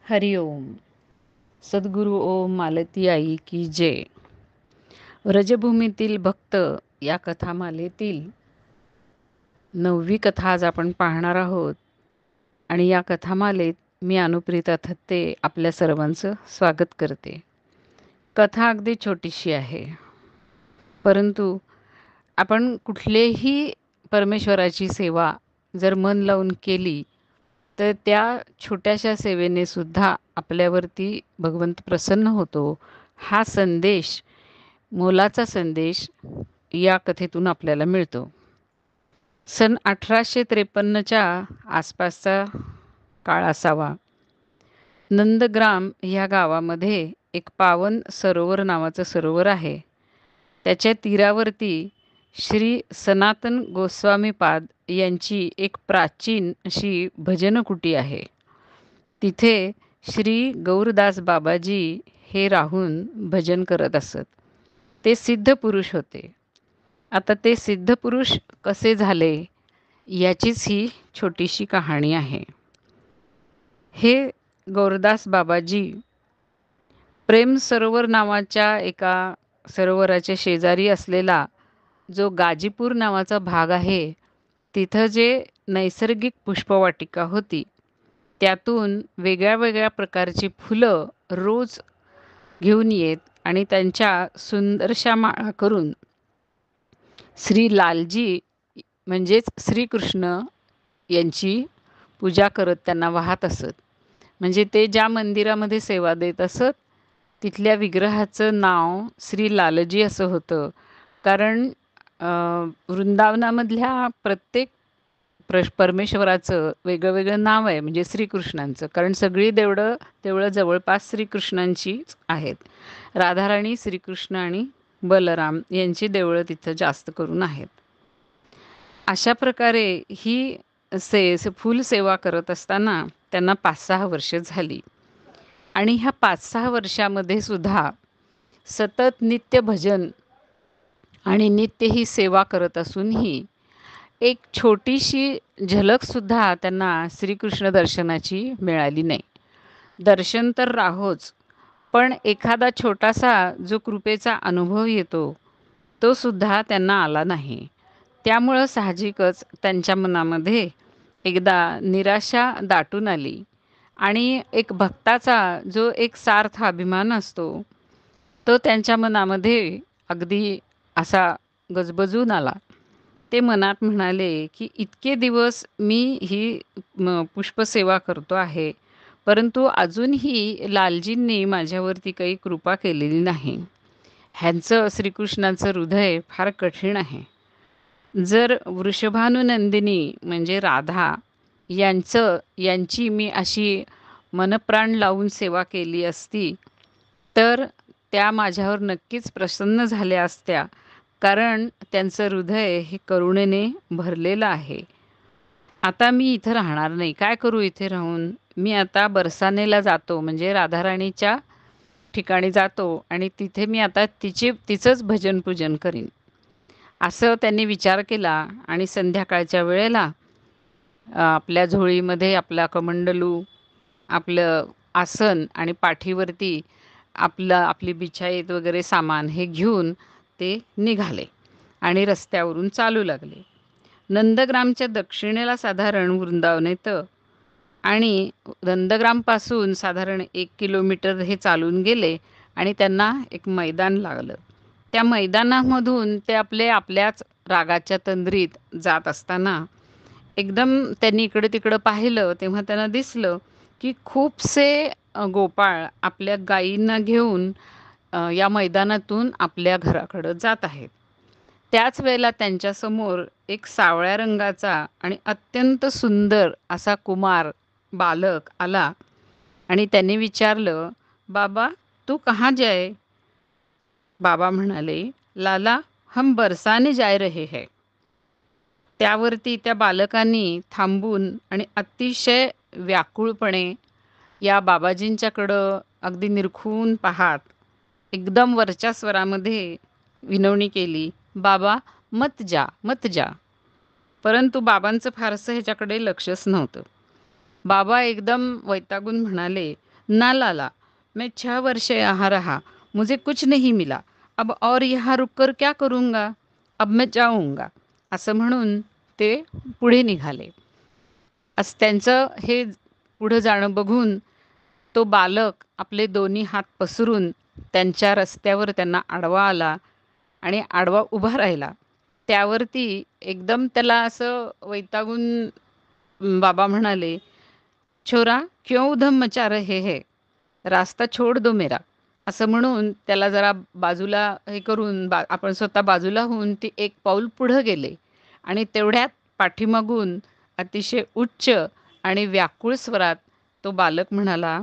हरिओम. सद्गुरु ओम मालती आई की जय. व्रजभूमीतील भक्त या कथामालेतील 9वी कथा आज आपण पाहणार आहोत. आणि या कथामालेत मी अनुप्रिता थत्ते आपल्या सर्वांचं स्वागत करते. कथा अगदी छोटीशी आहे, परंतु आपण कुठलेही परमेश्वराची सेवा जर मन लावून केली तर त्या छोट्याशा सेवेने सुद्धा आपल्यावरती भगवंत प्रसन्न होतो. हा संदेश, मोलाचा संदेश या कथेतून आपल्याला मिळतो. सन 1853च्या आसपासचा काळ असावा. नंदग्राम ह्या गावामध्ये एक पावन सरोवर नावाचं सरोवर आहे. त्याच्या तीरावरती श्री सनातन गोस्वामीपाद यांची एक प्राचीन अशी भजनकुटी आहे. तिथे श्री गौरदास बाबाजी हे राहून भजन करत असत. ते सिद्ध पुरुष होते. आता ते सिद्ध पुरुष कसे झाले याचीच ही छोटीशी कहाणी आहे. हे गौरदास बाबाजी प्रेम सरोवर नावाच्या एका सरोवराच्या शेजारी असलेला जो गाजीपूर नावाचा भाग आहे, तिथं जे नैसर्गिक पुष्पवाटिका होती त्यातून वेगळ्या वेगळ्या प्रकारची फुलं रोज घेऊन येत आणि त्यांच्या सुंदरशा माळा करून श्री लालजी म्हणजेच श्रीकृष्ण यांची पूजा करत त्यांना वाहत असत. म्हणजे ते ज्या मंदिरामध्ये सेवा देत असत तिथल्या विग्रहाचं नाव श्री लालजी असं होतं. कारण वृंदावनामधल्या प्रत्येक परमेश्वराचं वेगळं वेगळं नाव आहे, म्हणजे श्रीकृष्णांचं. कारण सगळी देवळं जवळपास श्रीकृष्णांचीच आहेत. राधाराणी, श्रीकृष्ण आणि बलराम यांची देवळं तिथं जास्त करून आहेत. अशा प्रकारे ही फुल सेवा करत असताना त्यांना 5-6 वर्ष झाली. आणि ह्या 5-6 वर्षामध्ये सुद्धा सतत नित्य भजन आणि नित्य ही सेवा करत असूनही एक छोटीशी झलकसुद्धा त्यांना श्रीकृष्ण दर्शनाची मिळाली नाही. दर्शन तर राहोच, पण एखादा छोटासा जो कृपेचा अनुभव येतो तो सुद्धा त्यांना आला नाही. त्यामुळं साहजिकच त्यांच्या मनामध्ये एकदा निराशा दाटून आली आणि एक भक्ताचा जो एक सार्थ अभिमान असतो तो त्यांच्या मनामध्ये अगदी असा गजबजून आला. ते मनात म्हणाले की इतके दिवस मी ही पुष्पसेवा करतो आहे, परंतु अजूनही लालजींनी माझ्यावरती काही कृपा केलेली नाही. ह्यांचं श्रीकृष्णाचं हृदय फार कठीण आहे. जर वृषभानुनंदिनी म्हणजे राधा यांची मी अशी मनप्राण लावून सेवा केली असती तर त्या माझ्यावर नक्कीच प्रसन्न झाल्या असत्या. कारण त्यांचं हृदय हे करुणेने भरलेलं आहे. आता मी इथं राहणार नाही. काय करू इथे राहून? मी आता बरसानेला जातो, म्हणजे राधाराणीच्या ठिकाणी जातो आणि तिथे मी आता तिचंच भजन पूजन करीन, असं त्यांनी विचार केला. आणि संध्याकाळच्या वेळेला आपल्या झोळीमध्ये आपला कमंडलू, आपलं आसन आणि पाठीवरती आपली बिछाईत वगैरे सामान हे घेऊन ते निघाले आणि रस्त्यावरून चालू लागले. नंदग्रामच्या दक्षिणेला साधारण वृंदावन येतं आणि नंदग्रामपासून साधारण 1 किलोमीटर हे चालून गेले आणि त्यांना एक मैदान लागलं. त्या मैदानामधून ते आपल्याच रागाच्या तंद्रीत जात असताना एकदम त्यांनी इकडे तिकडं पाहिलं, तेव्हा त्यांना दिसलं की खूपसे गोपाळ आपल्या गायींना घेऊन या मैदानातून आपल्या घराकडं जात आहेत. त्याच वेळेला त्यांच्यासमोर एक सावळ्या रंगाचा आणि अत्यंत सुंदर असा कुमार बालक आला आणि त्यांनी विचारलं, बाबा तू कहाँ जाए? बाबा म्हणाले, लाला हम बरसाने जाय रहे हैं. त्यावरती त्या बालकांनी थांबून आणि अतिशय व्याकुळपणे या बाबाजींच्याकडं अगदी निरखून पाहात एकदम वरच्या स्वरामध्ये विनवणी केली, बाबा मत जा मत जा. परंतु बाबांचं फारसं ह्याच्याकडे लक्षच नव्हतं. बाबा एकदम वैतागून म्हणाले, ना लाला, मैं 6 वर्ष यहाँ रहा, मुझे कुछ नहीं मिला, अब और यहाँ रुककर क्या करूँगा, अब मैं जाऊँगा, असं म्हणून ते पुढे निघाले. असं त्यांचं हे पुढं जाणं बघून तो बालक आपले दोन्ही हात पसरून त्यांच्या रस्त्यावर त्यांना आडवा आला आणि आडवा उभा राहिला. त्यावरती एकदम त्याला असं वैतागून बाबा म्हणाले, "छोरा, क्यों उधम मचा रहे है? रास्ता छोड़ दो मेरा." असं म्हणून त्याला जरा बाजूला हे करून आपण स्वतः बाजूला होऊन ते एक पाऊल पुढं गेले आणि तेवढ्यात पाठीमागून अतिशय उच्च आणि व्याकुळ स्वरात तो बालक म्हणाला,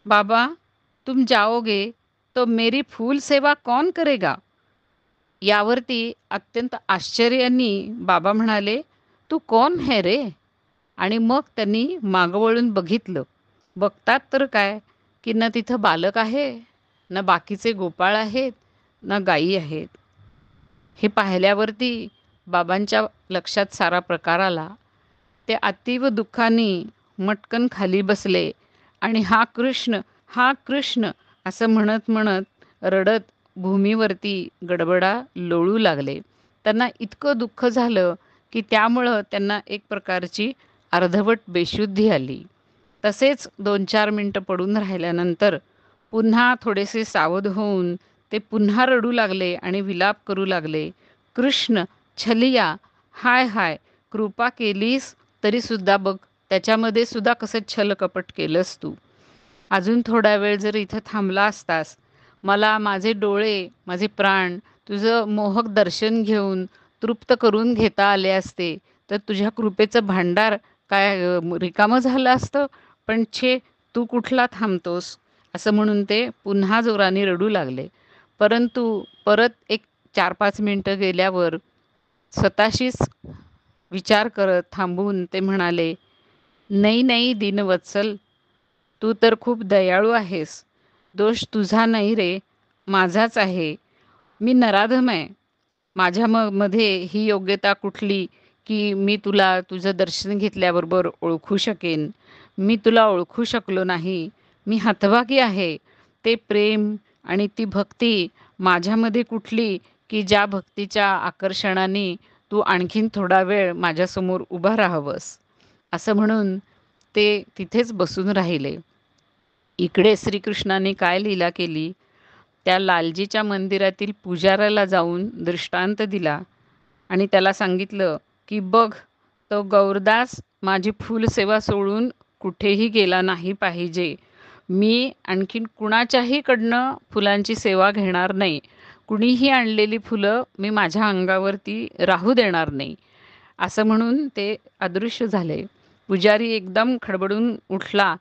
"बाबा, तुम जाओगे तो मेरी फूल सेवा कौन करेगा?" यावरती अत्यंत आश्चर्याने बाबा म्हणाले, "तू कोण है रे?" आणि मग त्यांनी मागं वळून बघितलं. बघतात तर काय, की ना तिथं बालक आहे, ना बाकीचे गोपाळ आहेत, ना गायी आहेत. हे पाहिल्यावरती बाबांच्या लक्षात सारा प्रकार आला. ते अतीव दुःखाने मटकन खाली बसले आणि "हा कृष्ण, हा कृष्ण" असं म्हणत म्हणत रडत भूमीवरती गडबडा लोळू लागले. त्यांना इतकं दुःख झालं, की त्यामुळं त्यांना एक प्रकारची अर्धवट बेशुद्धी आली. तसेच 2-4 मिनिटं पडून राहिल्यानंतर पुन्हा थोडेसे सावध होऊन ते पुन्हा रडू लागले आणि विलाप करू लागले. "कृष्ण, छलिया, हाय हाय, कृपा केलीस तरीसुद्धा बघ, त्याच्यामध्ये सुद्धा कसं छलकपट केलंस तू. अजून थोडा वेळ जर इथं थांबला असतास, मला माझे डोळे, माझे प्राण तुझं मोहक दर्शन घेऊन तृप्त करून घेता आले असते, तर तुझ्या कृपेचं भांडार काय रिकामं झालं असतं. पण छे, तू कुठला थांबतोस?" असं म्हणून ते पुन्हा जोराने रडू लागले. परंतु परत एक 4-5 मिनिटं गेल्यावर स्वतःशीच विचार करत थांबून ते म्हणाले, "नाही, नाही दीनवत्सल, तू तर खूप दयाळू आहेस. दोष तुझा नाही रे, माझाच आहे. मी नराधम आहे. माझ्या मध्ये ही योग्यता कुठली, की मी तुला तुझं दर्शन घेतल्याबरोबर ओळखू शकेन. मी तुला ओळखू शकलो नाही. मी हतभागी आहे. ते प्रेम आणि ती भक्ती माझ्यामध्ये कुठली, की ज्या भक्तीच्या आकर्षणाने तू आणखीन थोडा वेळ माझ्यासमोर उभा राहावंस." असं म्हणून ते तिथेच बसून राहिले. इकडे श्रीकृष्णाने काय लीला केली, त्या लालजीच्या मंदिरातील पुजाऱ्याला जाऊन दृष्टांत दिला आणि त्याला सांगितलं, की "बघ, तो गौरदास माझी फुलसेवा सोडून कुठेही गेला नाही पाहिजे. मी आणखीन कुणाच्याही कडनं फुलांची सेवा घेणार नाही. कुणीही आणलेली फुलं मी माझ्या अंगावरती राहू देणार नाही." असं म्हणून ते अदृश्य झाले. पुजारी एकदम खडबडून उठला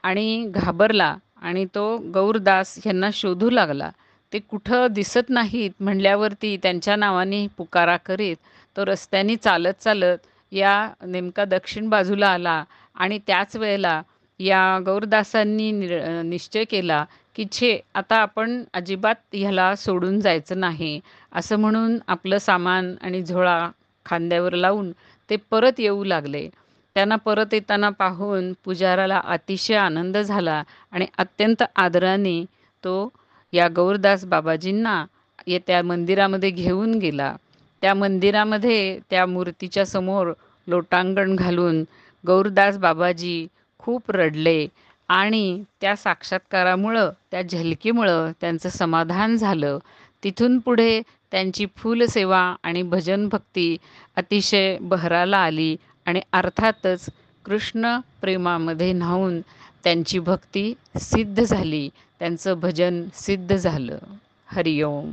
आणि घाबरला आणि तो गौरदास यांना शोधू लागला. ते कुठं दिसत नाहीत म्हणल्यावरती त्यांच्या नावाने पुकारा करीत तो रस्त्याने चालत चालत या नेमका दक्षिण बाजूला आला आणि त्याच वेळेला या गौरदासांनी निश्चय केला, की "छे, आता आपण अजिबात ह्याला सोडून जायचं नाही." असं म्हणून आपलं सामान आणि झोळा खांद्यावर लावून ते परत येऊ लागले. त्यांना परत येताना पाहून पुजाराला अतिशय आनंद झाला आणि अत्यंत आदराने तो या गौरदास बाबाजींना त्या मंदिरामध्ये घेऊन गेला. त्या मंदिरामध्ये त्या मूर्तीच्या समोर लोटांगण घालून गौरदास बाबाजी खूप रडले आणि त्या साक्षात्कारामुळं, त्या झलकीमुळं त्यांचं समाधान झालं. तिथून पुढे त्यांची फूलसेवा आणि भजन भक्ती अतिशय बहराला आली आणि अर्थातच कृष्ण प्रेमामध्ये न्हाऊन त्यांची भक्ती सिद्ध झाली, त्यांचं भजन सिद्ध झालं. हरिओम.